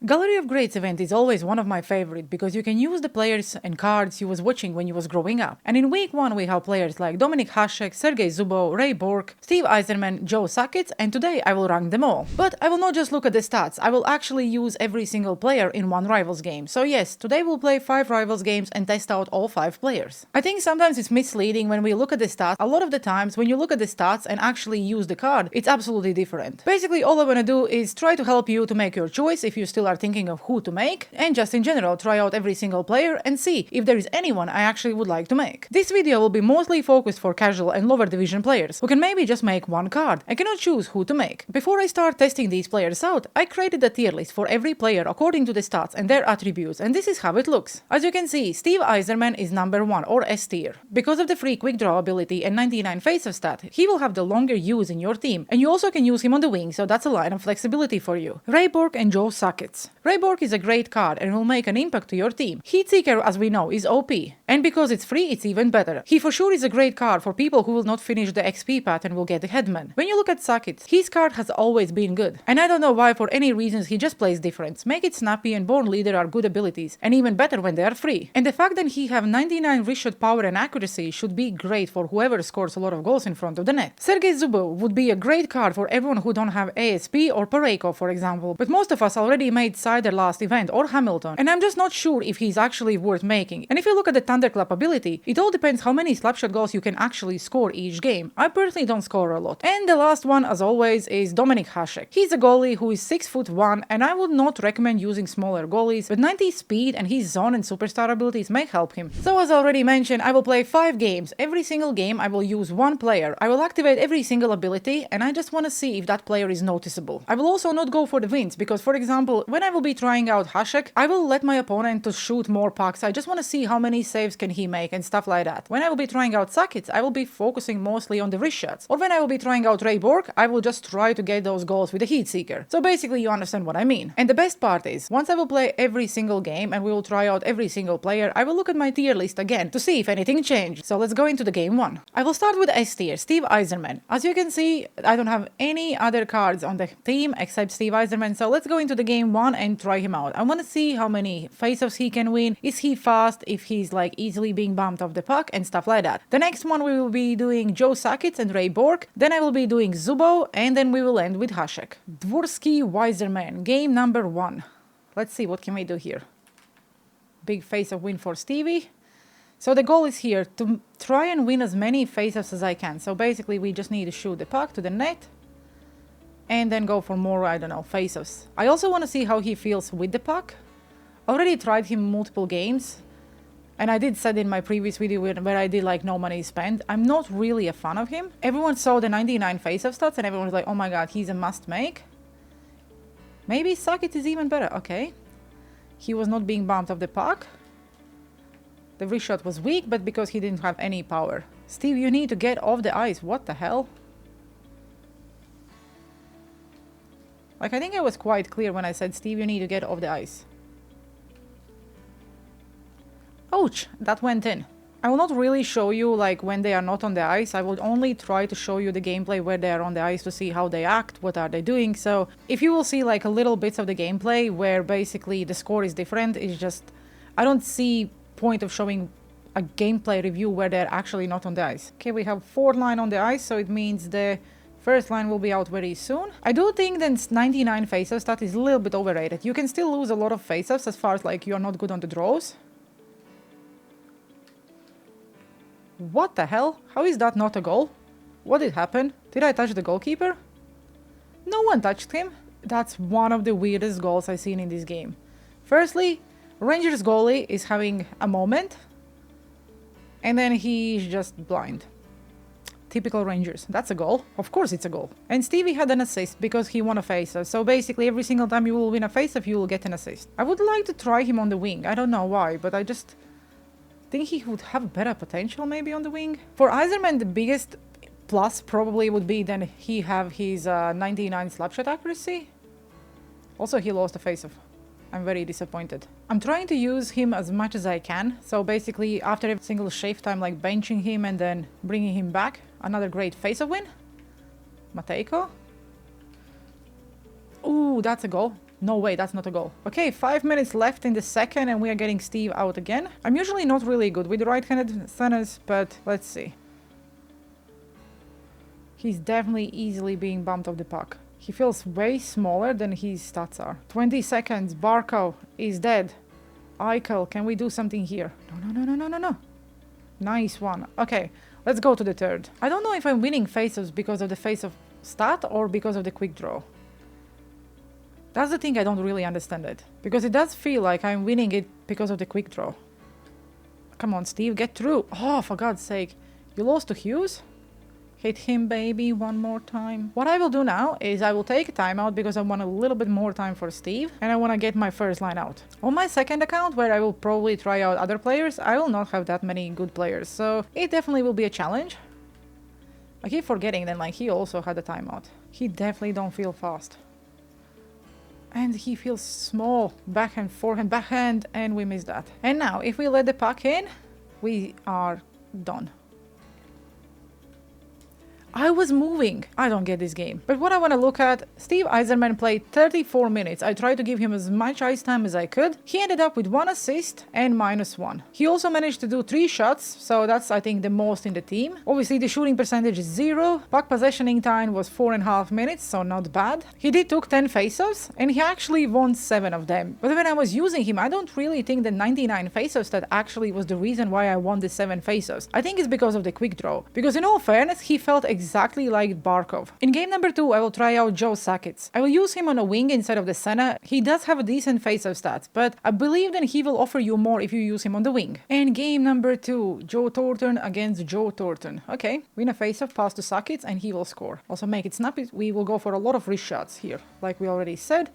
Gallery of Greats event is always one of my favorite because you can use the players and cards you was watching when you was growing up. And in week 1 we have players like Dominik, Hasek, Sergei, Zubov, Ray Bourque, Steve Yzerman, Joe Sakic, and today I will rank them all. But I will not just look at the stats, I will actually use every single player in one Rivals game. So yes, today we'll play 5 Rivals games and test out all 5 players. I think sometimes it's misleading when we look at the stats. A lot of the times when you look at the stats and actually use the card, it's absolutely different. Basically all I want to do is try to help you to make your choice if you still are thinking of who to make, and just in general try out every single player and see if there is anyone I actually would like to make. This video will be mostly focused for casual and lower division players who can maybe just make one card and cannot choose who to make. Before I start testing these players out, I created a tier list for every player according to the stats and their attributes, and this is how it looks. As you can see, Steve Yzerman is number 1 or S tier. Because of the free quick draw ability and 99 face-off stat, he will have the longer use in your team, and you also can use him on the wing, so that's a line of flexibility for you. Ray Bourque and Joe Sakic. Ray Bourque is a great card and will make an impact to your team. Heatseeker, as we know, is OP, and because it's free, it's even better. He for sure is a great card for people who will not finish the XP path and will get the Headman. When you look at Sakic, his card has always been good, and I don't know why for any reasons he just plays different. Make It Snappy and Born Leader are good abilities, and even better when they are free. And the fact that he have 99 wrist shot power and accuracy should be great for whoever scores a lot of goals in front of the net. Sergei Zubov would be a great card for everyone who don't have ASP or Pareko, for example, but most of us already made Cider last event or Hamilton, and I'm just not sure if he's actually worth making. And if you look at the Thunderclap ability, it all depends how many slapshot goals you can actually score each game. I personally don't score a lot. And the last one, as always, is Dominik Hasek. He's a goalie who is 6'1", and I would not recommend using smaller goalies, but 90 speed and his zone and superstar abilities may help him. So as already mentioned, I will play 5 games. Every single game I will use one player. I will activate every single ability, and I just want to see if that player is noticeable. I will also not go for the wins, because for example, when I will be trying out Hasek, I will let my opponent to shoot more pucks. I just want to see how many saves can he make and stuff like that. When I will be trying out Sakic, I will be focusing mostly on the wrist shots. Or when I will be trying out Ray Bourque, I will just try to get those goals with the Heatseeker. So basically you understand what I mean. And the best part is, once I will play every single game and we will try out every single player, I will look at my tier list again to see if anything changed. So let's go into the game 1. I will start with S tier, Steve Yzerman. As you can see, I don't have any other cards on the team except Steve Yzerman, so let's go into the game 1 and try him out. I want to see how many face-offs he can win, is he fast, if he's like easily being bumped off the puck and stuff like that. The next one we will be doing Joe Sakic and Ray Bourque, then I will be doing Zubov, and then we will end with Hasek. Dvorsky Yzerman, game number 1. Let's see what can we do here. Big face-off win for Stevie. So the goal is here to try and win as many face-offs as I can. So basically we just need to shoot the puck to the net and then go for more, I don't know, face-offs. I also want to see how he feels with the puck. Already tried him multiple games, and I did said in my previous video where I did like no money spent, I'm not really a fan of him. Everyone saw the 99 face-off stats and everyone was like, oh my god, he's a must make. Maybe Sakic is even better. Okay. He was not being bumped off the puck. The wrist shot was weak, but because he didn't have any power. Steve, you need to get off the ice. What the hell? Like, I think I was quite clear when I said, Steve, you need to get off the ice. Ouch, that went in. I will not really show you like when they are not on the ice. I will only try to show you the gameplay where they are on the ice to see how they act, what are they doing. So if you will see like a little bits of the gameplay where basically the score is different, it's just, I don't see point of showing a gameplay review where they're actually not on the ice. Okay, we have 4 line on the ice, so it means the first line will be out very soon. I do think that 99 face-off stat is a little bit overrated. You can still lose a lot of face-offs as far as like you're not good on the draws. What the hell? How is that not a goal? What did happen? Did I touch the goalkeeper? No one touched him. That's one of the weirdest goals I've seen in this game. Firstly, Rangers goalie is having a moment, and then he's just blind. Typical Rangers. That's a goal. Of course it's a goal. And Stevie had an assist because he won a face-off. So basically every single time you will win a face-off, you will get an assist. I would like to try him on the wing. I don't know why, but I just think he would have better potential maybe on the wing. For Yzerman, the biggest plus probably would be then he have his 99 slapshot accuracy. Also, he lost a face-off. I'm very disappointed. I'm trying to use him as much as I can. So basically, after every single shift, I'm like benching him and then bringing him back. Another great face-off win. Matejko. Ooh, that's a goal. No way, that's not a goal. Okay, 5 minutes left in the second and we are getting Steve out again. I'm usually not really good with right-handed centers, but let's see. He's definitely easily being bumped off the puck. He feels way smaller than his stats are. 20 seconds, Barkov is dead. Eichel, can we do something here? No. Nice one. Okay, let's go to the third. I don't know if I'm winning faceoffs because of the face-off stat or because of the quick draw. That's the thing I don't really understand it. Because it does feel like I'm winning it because of the quick draw. Come on, Steve, get through. Oh, for God's sake. You lost to Hughes? Hit him, baby, one more time. What I will do now is I will take a timeout because I want a little bit more time for Steve and I want to get my first line out. On my second account, where I will probably try out other players, I will not have that many good players, so it definitely will be a challenge. I keep forgetting that like he also had a timeout. He definitely don't feel fast. And he feels small. Backhand, forehand, backhand, and we missed that. And now, if we let the puck in, we are done. I was moving. I don't get this game. But what I want to look at, Steve Yzerman played 34 minutes. I tried to give him as much ice time as I could. He ended up with 1 assist and -1. He also managed to do 3 shots, so that's I think the most in the team. Obviously the shooting percentage is 0. Puck possessioning time was 4.5 minutes, so not bad. He did took 10 faceoffs and he actually won 7 of them. But when I was using him, I don't really think the 99 faceoffs that actually was the reason why I won the 7 faceoffs. I think it's because of the quick draw. Because in all fairness, he felt exactly like Barkov. In game number 2, I will try out Joe Sakic. I will use him on a wing instead of the center. He does have a decent face-off stats, but I believe that he will offer you more if you use him on the wing. And game number 2, Joe Thornton against Joe Thornton. Okay, win a face-off, pass to Sakic, and he will score. Also make it snappy. We will go for a lot of wrist shots here, like we already said.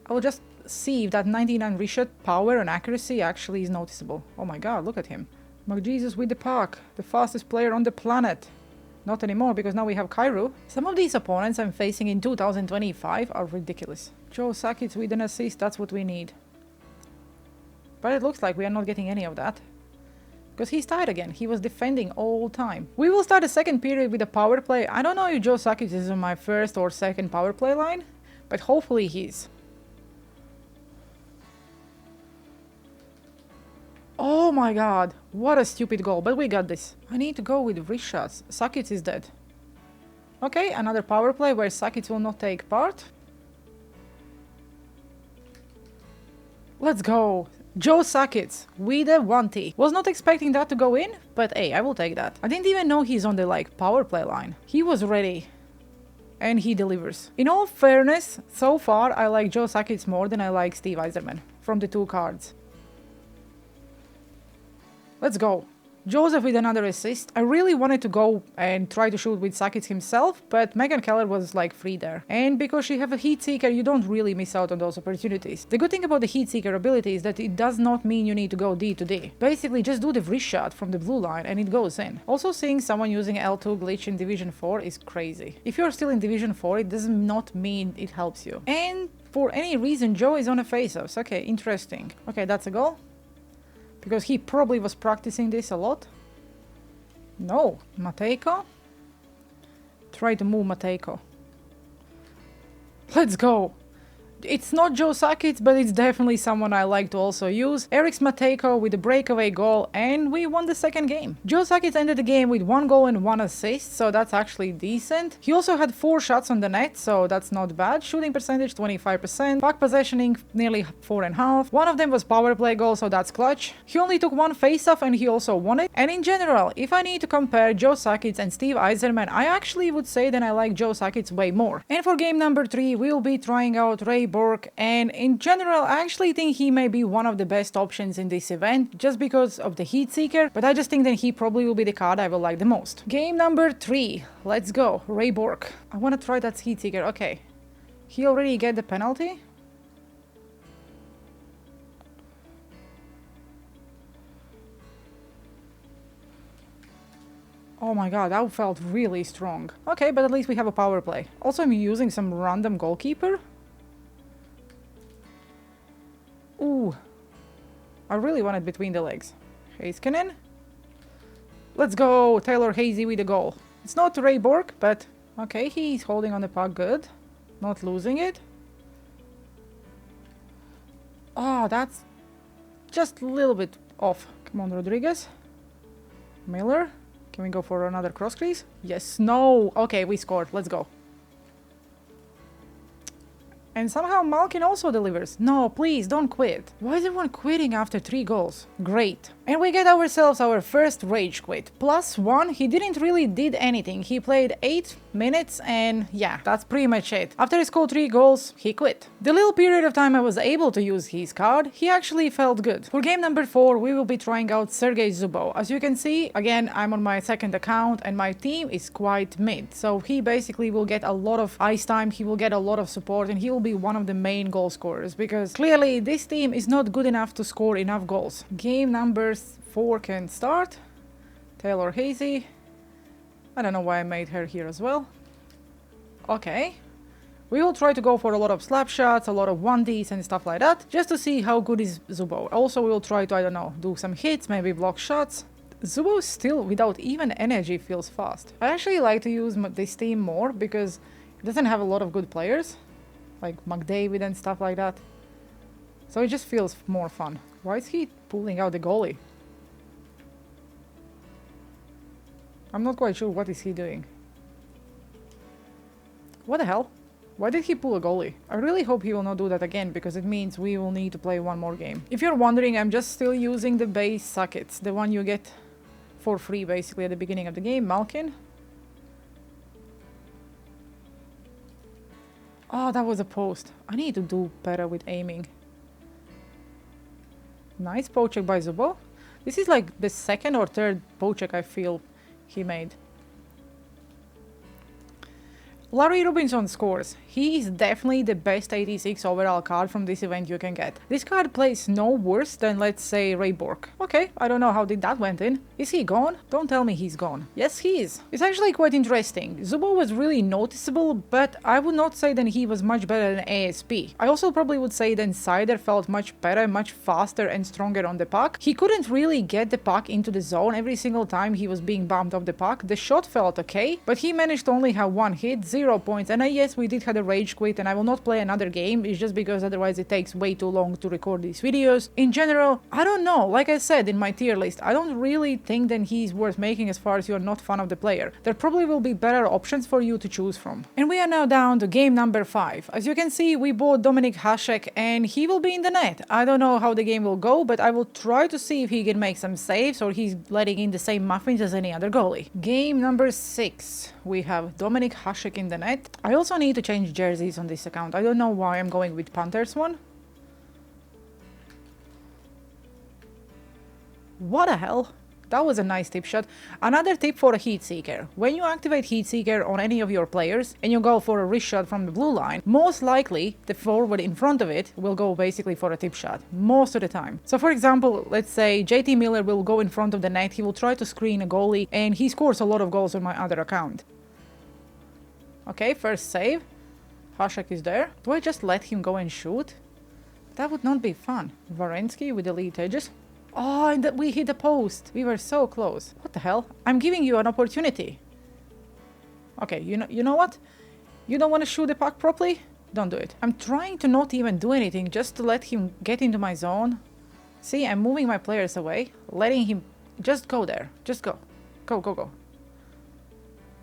I will just see if that 99 wrist shot power and accuracy actually is noticeable. Oh my god, look at him. McJesus with the puck, the fastest player on the planet. Not anymore, because now we have Cairo. Some of these opponents I'm facing in 2025 are ridiculous. Joe Sakic with an assist, that's what we need. But it looks like we are not getting any of that. Because he's tired again. He was defending all time. We will start the second period with a power play. I don't know if Joe Sakic is on my first or second power play line, but hopefully he is. Oh my god, what a stupid goal, but we got this. I need to go with wrist shots. Sakic is dead. Okay, another power play where Sakic will not take part. Let's go. Joe Sakic with a 1T. Was not expecting that to go in, but hey, I will take that. I didn't even know he's on the power play line. He was ready. And he delivers. In all fairness, so far I like Joe Sakic more than I like Steve Yzerman from the 2 cards. Let's go. Joseph with another assist. I really wanted to go and try to shoot with Sakic himself, but Megan Keller was free there. And because you have a heat seeker, you don't really miss out on those opportunities. The good thing about the heat seeker ability is that it does not mean you need to go D to D. Basically, just do the wrist shot from the blue line and it goes in. Also, seeing someone using L2 glitch in Division 4 is crazy. If you're still in Division 4, it does not mean it helps you. And for any reason, Joe is on a face-off. Okay, interesting. Okay, that's a goal. Because he probably was practicing this a lot. No. Matejko. Try to move Matejko. Let's go. It's not Joe Sakic, but it's definitely someone I like to also use. Eric's Matejko with a breakaway goal, and we won the second game. Joe Sakic ended the game with 1 goal and 1 assist, so that's actually decent. He also had 4 shots on the net, so that's not bad. Shooting percentage 25%, puck possessioning nearly 4.5. One of them was power play goal, so that's clutch. He only took 1 face-off and he also won it. And in general, if I need to compare Joe Sakic and Steve Yzerman, I actually would say that I like Joe Sakic way more. And for game number 3, we'll be trying out Ray Bourque, and in general I actually think he may be one of the best options in this event just because of the heat seeker, but I just think that he probably will be the card I will like the most. Game number 3, let's go. Ray Bourque. I want to try that heat seeker. Okay, he already get the penalty. Oh my god, that felt really strong. Okay, but at least we have a power play. Also, I'm using some random goalkeeper. Ooh, I really want it between the legs. Heiskanen. Let's go, Taylor Hazy with a goal. It's not Ray Bourque, but okay, he's holding on the puck good. Not losing it. Oh, that's just a little bit off. Come on, Rodriguez. Miller. Can we go for another cross crease? Yes. No. Okay, we scored. Let's go. And somehow Malkin also delivers. No, please, don't quit. Why is everyone quitting after 3 goals? Great. And we get ourselves our first rage quit. +1, he didn't really did anything. He played 8 minutes and yeah, that's pretty much it. After he scored 3 goals, he quit. The little period of time I was able to use his card, he actually felt good. For game number 4, we will be trying out Sergei Zubov. As you can see, again, I'm on my second account and my team is quite mid. So he basically will get a lot of ice time, he will get a lot of support, and he will be one of the main goal scorers, because clearly this team is not good enough to score enough goals. Game number 4 can start. Taylor Hazy. I don't know why I made her here as well. Okay. We will try to go for a lot of slap shots, a lot of 1Ds and stuff like that, just to see how good is Zubov. Also, we will try to, I don't know, do some hits, maybe block shots. Zubov still, without even energy, feels fast. I actually like to use this team more because it doesn't have a lot of good players, like McDavid and stuff like that. So it just feels more fun. Why is he pulling out the goalie? I'm not quite sure what is he doing. What the hell? Why did he pull a goalie? I really hope he will not do that again, because it means we will need to play one more game. If you're wondering, I'm just still using the base Sakic, the one you get for free basically at the beginning of the game. Malkin. Oh, that was a post. I need to do better with aiming. Nice poke check by Zubov. This is like the second or third poke check I feel he made. Larry Robinson scores. He is definitely the best 86 overall card from this event you can get. This card plays no worse than, let's say, Ray Bourque. Okay, I don't know how did that went in. Is he gone? Don't tell me he's gone. Yes, he is. It's actually quite interesting. Zubov was really noticeable, but I would not say that he was much better than ASP. I also probably would say that Sider felt much better, much faster and stronger on the puck. He couldn't really get the puck into the zone every single time he was being bumped off the puck. The shot felt okay, but he managed to only have 1 hit, 0 points, and yes, we did have a rage quit, and I will not play another game. It's just because otherwise it takes way too long to record these videos. In general, I don't know, like I said in my tier list, I don't really think that he's worth making as far as you're not fan of the player. There probably will be better options for you to choose from. And we are now down to game number 5. As you can see, we bought Dominik Hasek and he will be in the net. I don't know how the game will go, but I will try to see if he can make some saves or he's letting in the same muffins as any other goalie. Game number 6. We have Dominik Hasek in the net. I also need to change jerseys on this account. I don't know why I'm going with Panthers one. What the hell? That was a nice tip shot. Another tip for a heat seeker. When you activate heat seeker on any of your players and you go for a wrist shot from the blue line, most likely the forward in front of it will go basically for a tip shot. Most of the time. So for example, let's say JT Miller will go in front of the net, he will try to screen a goalie and he scores a lot of goals on my other account. Okay, first save. Hasek is there. Do I just let him go and shoot? That would not be fun. Varensky with the lead edges. Oh, and we hit the post. We were so close. What the hell? I'm giving you an opportunity. Okay, you know what? You don't want to shoot the puck properly? Don't do it. I'm trying to not even do anything, just to let him get into my zone. See, I'm moving my players away, letting him just go there. Just go. Go, go, go.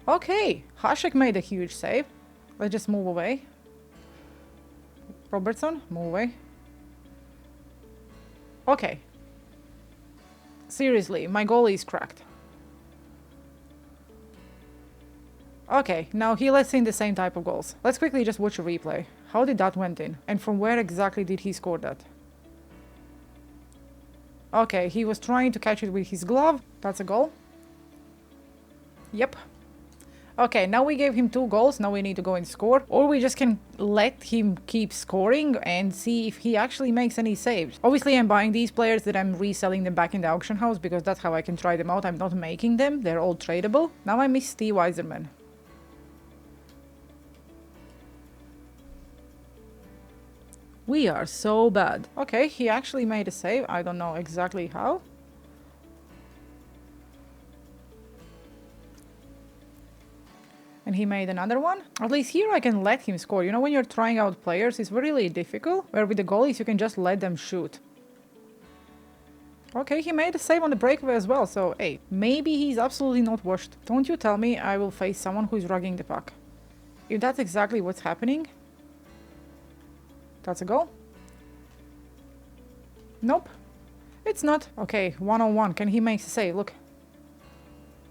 Okay, Hasek made a huge save. Let's just move away. Robertson, move away. Okay. Seriously, my goalie is cracked. Okay, now he lets in the same type of goals. Let's quickly just watch a replay. How did that went in? And from where exactly did he score that? Okay, he was trying to catch it with his glove. That's a goal. Yep. Okay, now we gave him 2 goals, now we need to go and score. Or we just can let him keep scoring and see if he actually makes any saves. Obviously, I'm buying these players that I'm reselling them back in the auction house because that's how I can try them out. I'm not making them, they're all tradable. Now I miss Steve Yzerman. We are so bad. Okay, he actually made a save. I don't know exactly how. And he made another one. At least here I can let him score. You know, when you're trying out players, it's really difficult. Where with the goalies, you can just let them shoot. Okay, he made a save on the breakaway as well, so hey, maybe he's absolutely not washed. Don't you tell me I will face someone who is rugging the puck. If that's exactly what's happening, that's a goal. Nope, it's not. Okay, 1-on-1, can he make a save? Look.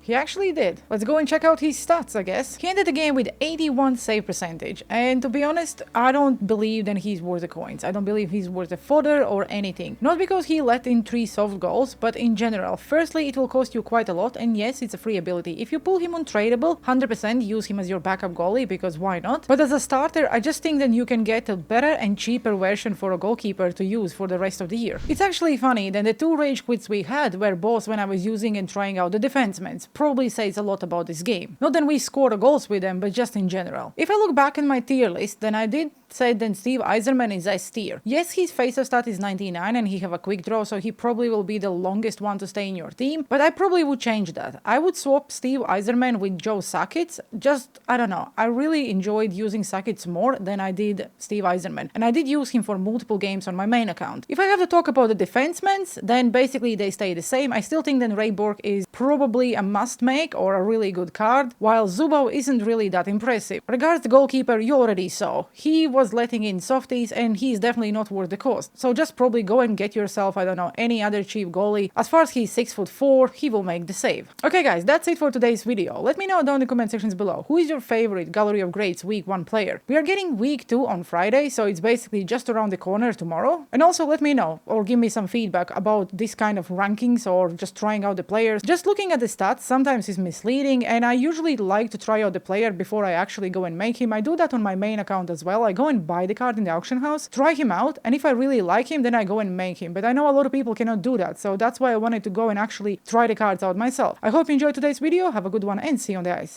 He actually did. Let's go and check out his stats, I guess. He ended the game with 81 save percentage. And to be honest, I don't believe that he's worth the coins. I don't believe he's worth the fodder or anything. Not because he let in 3 soft goals, but in general. Firstly, it will cost you quite a lot. And yes, it's a free ability. If you pull him untradeable, 100% use him as your backup goalie, because why not? But as a starter, I just think that you can get a better and cheaper version for a goalkeeper to use for the rest of the year. It's actually funny that the 2 rage quits we had were both when I was using and trying out the defensemen. Probably says a lot about this game. Not that we score goals with them, but just in general. If I look back in my tier list, then I did say that Steve Yzerman is S tier. Yes, his face-off stat is 99 and he have a quick draw, so he probably will be the longest one to stay in your team, but I probably would change that. I would swap Steve Yzerman with Joe Sakic. Just, I don't know, I really enjoyed using Sakic more than I did Steve Yzerman, and I did use him for multiple games on my main account. If I have to talk about the defensemen, then basically they stay the same. I still think that Ray Bourque is probably a must-make or a really good card, while Zubov isn't really that impressive. Regards the goalkeeper, you already saw. He was letting in softies and he's definitely not worth the cost. So just probably go and get yourself, I don't know, any other cheap goalie. As far as he's 6'4", he will make the save. Okay guys, that's it for today's video. Let me know down in the comment sections below, who is your favorite Gallery of Greats Week 1 player? We are getting Week 2 on Friday, so it's basically just around the corner tomorrow. And also let me know, or give me some feedback about this kind of rankings or just trying out the players. Just looking at the stats sometimes is misleading, and I usually like to try out the player before I actually go and make him. I do that on my main account as well. I go and buy the card in the auction house, try him out, and if I really like him, then I go and make him. But I know a lot of people cannot do that, so that's why I wanted to go and actually try the cards out myself. I hope you enjoyed today's video, have a good one, and see you on the ice.